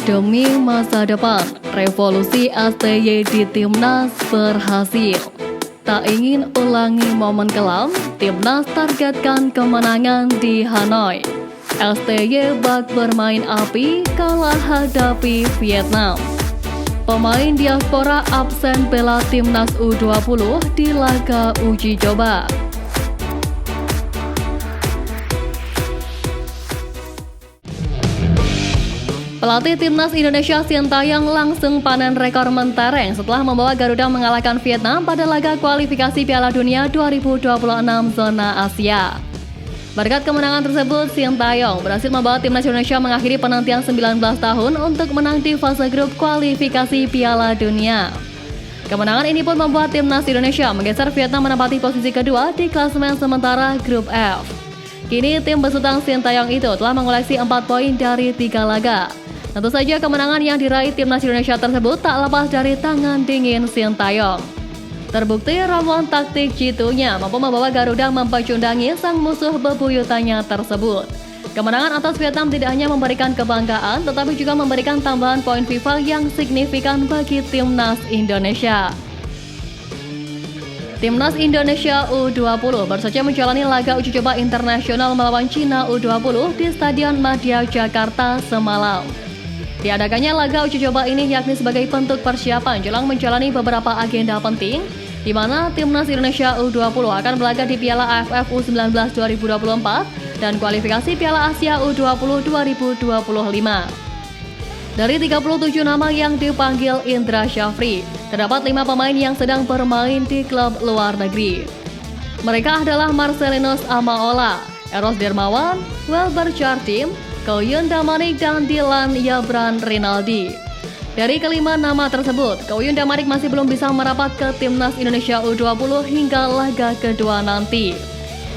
Demi masa depan, revolusi STY di Timnas berhasil. Tak ingin ulangi momen kelam, Timnas targetkan kemenangan di Hanoi. STY bak bermain api kalah hadapi Vietnam. Pemain diaspora absen bela Timnas U20 di laga uji coba. Pelatih Timnas Indonesia Sintayong langsung panen rekor mentereng setelah membawa Garuda mengalahkan Vietnam pada laga kualifikasi Piala Dunia 2026 zona Asia. Berkat kemenangan tersebut, Sintayong berhasil membawa Timnas Indonesia mengakhiri penantian 19 tahun untuk menang di fase grup kualifikasi Piala Dunia. Kemenangan ini pun membuat Timnas Indonesia menggeser Vietnam menempati posisi kedua di klasemen sementara grup F. Kini tim besutan Sintayong itu telah mengoleksi 4 poin dari 3 laga. Tentu saja kemenangan yang diraih Timnas Indonesia tersebut tak lepas dari tangan dingin Sintayong. Terbukti ramuan taktik jitunya mampu membawa Garuda mempecundangi sang musuh bebuyutannya tersebut. Kemenangan atas Vietnam tidak hanya memberikan kebanggaan, tetapi juga memberikan tambahan poin FIFA yang signifikan bagi Timnas Indonesia. Timnas Indonesia U20 baru saja menjalani laga uji coba internasional melawan Cina U20 di Stadion Madia Jakarta semalam. Diadakannya laga uji coba ini yakni sebagai bentuk persiapan jelang menjalani beberapa agenda penting, di mana Timnas Indonesia U20 akan berlaga di Piala AFF U19 2024 dan kualifikasi Piala Asia U20 2025. Dari 37 nama yang dipanggil Indra Syafri, terdapat 5 pemain yang sedang bermain di klub luar negeri. Mereka adalah Marcelinus Amaola, Eros Dermawan, Welber Jardim, Koyun Damanik dan Dylan Yabran Rinaldi. Dari kelima nama tersebut, Koyun Damanik masih belum bisa merapat ke Timnas Indonesia U20 hingga laga kedua nanti.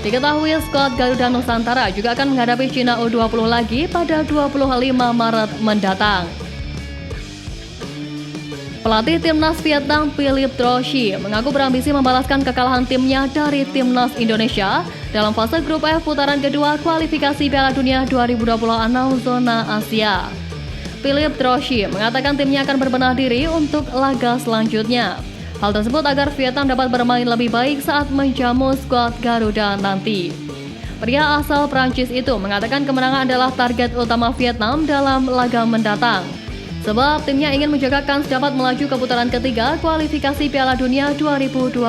Diketahui skuad Garuda Nusantara juga akan menghadapi Cina U20 lagi pada 25 Maret mendatang. Pelatih Timnas Vietnam Philippe Trochy mengaku berambisi membalaskan kekalahan timnya dari Timnas Indonesia dalam fase grup F putaran kedua kualifikasi Piala Dunia 2026 zona Asia. Philippe Trochy mengatakan timnya akan berbenah diri untuk laga selanjutnya. Hal tersebut agar Vietnam dapat bermain lebih baik saat menjamu skuad Garuda nanti. Pria asal Prancis itu mengatakan kemenangan adalah target utama Vietnam dalam laga mendatang. Sebab timnya ingin menjaga kans dapat melaju ke putaran ketiga kualifikasi Piala Dunia 2026.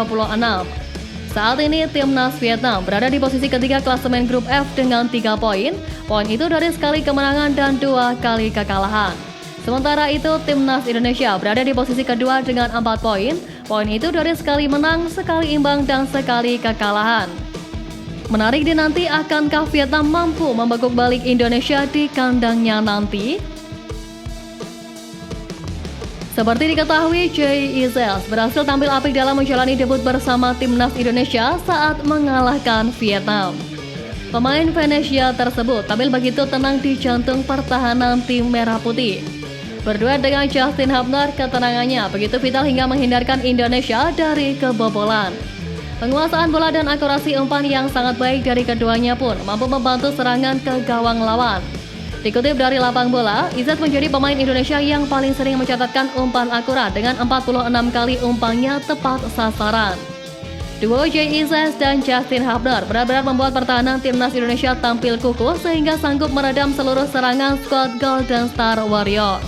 Saat ini Timnas Vietnam berada di posisi ketiga klasemen grup F dengan 3 poin. Poin itu dari sekali kemenangan dan 2 kali kekalahan. Sementara itu Timnas Indonesia berada di posisi kedua dengan 4 poin. Poin itu dari sekali menang, sekali imbang, dan sekali kekalahan. Menarik dinanti, akankah Vietnam mampu membekuk balik Indonesia di kandangnya nanti? Seperti diketahui, Jay Izel berhasil tampil apik dalam menjalani debut bersama Timnas Indonesia saat mengalahkan Vietnam. Pemain Venesia tersebut tampil begitu tenang di jantung pertahanan tim Merah Putih. Berduet dengan Justin Hubner, ketenangannya begitu vital hingga menghindarkan Indonesia dari kebobolan. Penguasaan bola dan akurasi umpan yang sangat baik dari keduanya pun mampu membantu serangan ke gawang lawan. Dikutip dari Lapang Bola, Izzat menjadi pemain Indonesia yang paling sering mencatatkan umpan akurat dengan 46 kali umpannya tepat sasaran. Duo Jay Izzat dan Justin Hubner benar-benar membuat pertahanan Timnas Indonesia tampil kukuh sehingga sanggup meredam seluruh serangan skuad Golden Star Warriors.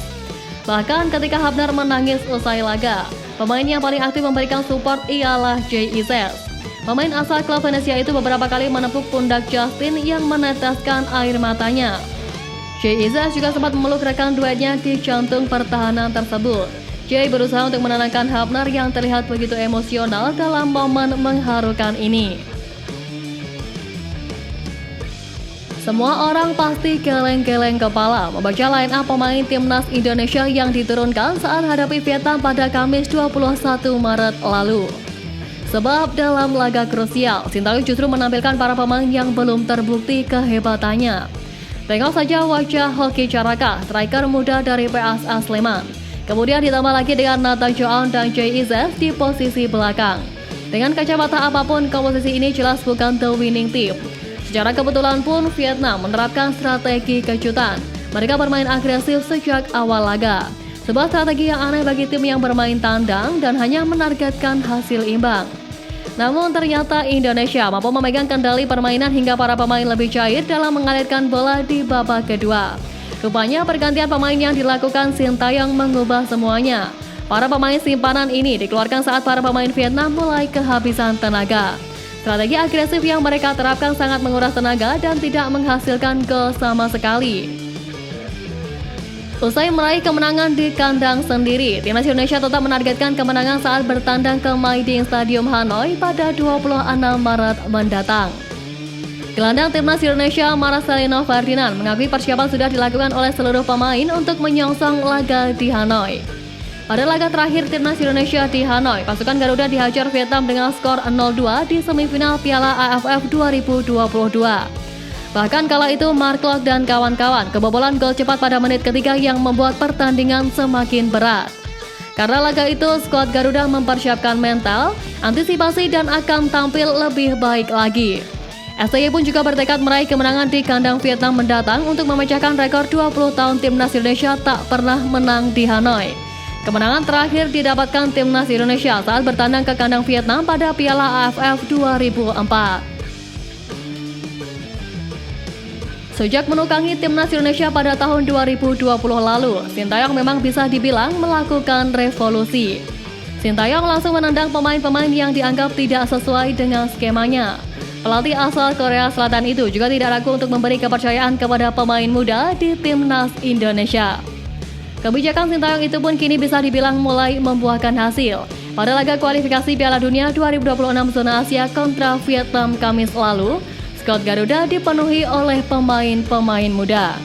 Bahkan ketika Hubner menangis usai laga, pemain yang paling aktif memberikan support ialah Jay Izzat. Pemain asal klub Venesia itu beberapa kali menepuk pundak Justin yang meneteskan air matanya. Jay Izzat juga sempat memeluk rekan duetnya di jantung pertahanan tersebut. Jay berusaha untuk menenangkan Hubner yang terlihat begitu emosional dalam momen mengharukan ini. Semua orang pasti geleng-geleng kepala membaca line up pemain Timnas Indonesia yang diturunkan saat hadapi Vietnam pada Kamis 21 Maret lalu. Sebab dalam laga krusial, Sintayong justru menampilkan para pemain yang belum terbukti kehebatannya. Tengok saja wajah Hoki Caraka, striker muda dari PSS Sleman. Kemudian ditambah lagi dengan Nathan Joan dan Jay Izzat di posisi belakang. Dengan kacamata apapun, komposisi ini jelas bukan the winning team. Secara kebetulan pun Vietnam menerapkan strategi kejutan. Mereka bermain agresif sejak awal laga. Sebuah strategi yang aneh bagi tim yang bermain tandang dan hanya menargetkan hasil imbang. Namun ternyata Indonesia mampu memegang kendali permainan hingga para pemain lebih cair dalam mengalirkan bola di babak kedua. Rupanya pergantian pemain yang dilakukan Sintayong mengubah semuanya. Para pemain simpanan ini dikeluarkan saat para pemain Vietnam mulai kehabisan tenaga. Strategi agresif yang mereka terapkan sangat menguras tenaga dan tidak menghasilkan gol sama sekali. Usai meraih kemenangan di kandang sendiri, Timnas Indonesia tetap menargetkan kemenangan saat bertandang ke My Ding Stadium Hanoi pada 26 Maret mendatang. Gelandang Timnas Indonesia Marcelino Ferdinand mengakui persiapan sudah dilakukan oleh seluruh pemain untuk menyongsong laga di Hanoi. Pada laga terakhir Timnas Indonesia di Hanoi, pasukan Garuda dihajar Vietnam dengan skor 0-2 di semifinal Piala AFF 2022. Bahkan kala itu Mark Klok dan kawan-kawan kebobolan gol cepat pada menit ketiga yang membuat pertandingan semakin berat. Karena laga itu, skuad Garuda mempersiapkan mental, antisipasi dan akan tampil lebih baik lagi. STY pun juga bertekad meraih kemenangan di kandang Vietnam mendatang untuk memecahkan rekor 20 tahun Timnas Indonesia tak pernah menang di Hanoi. Kemenangan terakhir didapatkan Timnas Indonesia saat bertandang ke kandang Vietnam pada Piala AFF 2004. Sejak menukangi Timnas Indonesia pada tahun 2020 lalu, Sintayong memang bisa dibilang melakukan revolusi. Sintayong langsung menendang pemain-pemain yang dianggap tidak sesuai dengan skemanya. Pelatih asal Korea Selatan itu juga tidak ragu untuk memberi kepercayaan kepada pemain muda di Timnas Indonesia. Kebijakan Sintayong itu pun kini bisa dibilang mulai membuahkan hasil. Pada laga kualifikasi Piala Dunia 2026 zona Asia kontra Vietnam Kamis lalu, skuad Garuda dipenuhi oleh pemain-pemain muda.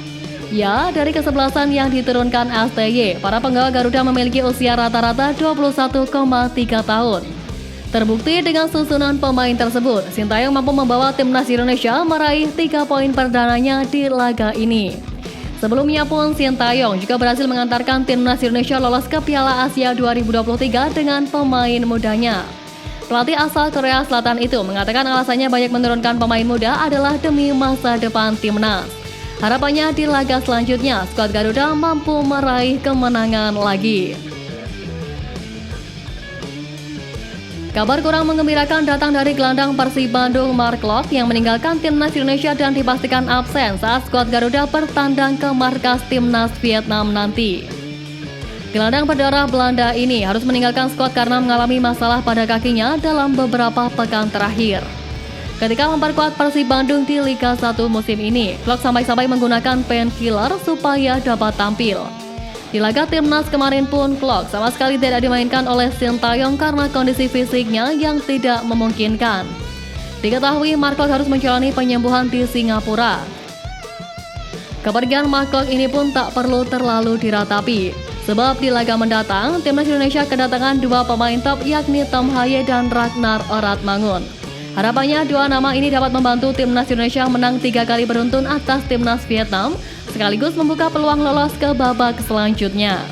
Ya, dari kesebelasan yang diturunkan STY, para penggawa Garuda memiliki usia rata-rata 21,3 tahun. Terbukti dengan susunan pemain tersebut, Sintayong mampu membawa Timnas Indonesia meraih 3 poin perdananya di laga ini. Sebelumnya pun Sintayong juga berhasil mengantarkan Timnas Indonesia lolos ke Piala Asia 2023 dengan pemain mudanya. Pelatih asal Korea Selatan itu mengatakan alasannya banyak menurunkan pemain muda adalah demi masa depan Timnas. Harapannya di laga selanjutnya, skuad Garuda mampu meraih kemenangan lagi. Kabar kurang menggembirakan datang dari gelandang Persib Bandung Mark Klok yang meninggalkan Timnas Indonesia dan dipastikan absen saat skuad Garuda bertandang ke markas Timnas Vietnam nanti. Gelandang berdarah Belanda ini harus meninggalkan skuad karena mengalami masalah pada kakinya dalam beberapa pekan terakhir. Ketika memperkuat Persib Bandung di Liga 1 musim ini, Klok sampai-sampai menggunakan painkiller supaya dapat tampil. Di laga Timnas kemarin pun Klok sama sekali tidak dimainkan oleh Sintayong karena kondisi fisiknya yang tidak memungkinkan. Diketahui Mark Klok harus menjalani penyembuhan di Singapura. Kepergian Mark Klok ini pun tak perlu terlalu diratapi. Sebab di laga mendatang, Timnas Indonesia kedatangan 2 pemain top yakni Tom Haye dan Ragnar Oratmangun. Harapannya 2 nama ini dapat membantu Timnas Indonesia menang 3 kali beruntun atas Timnas Vietnam, sekaligus membuka peluang lolos ke babak selanjutnya.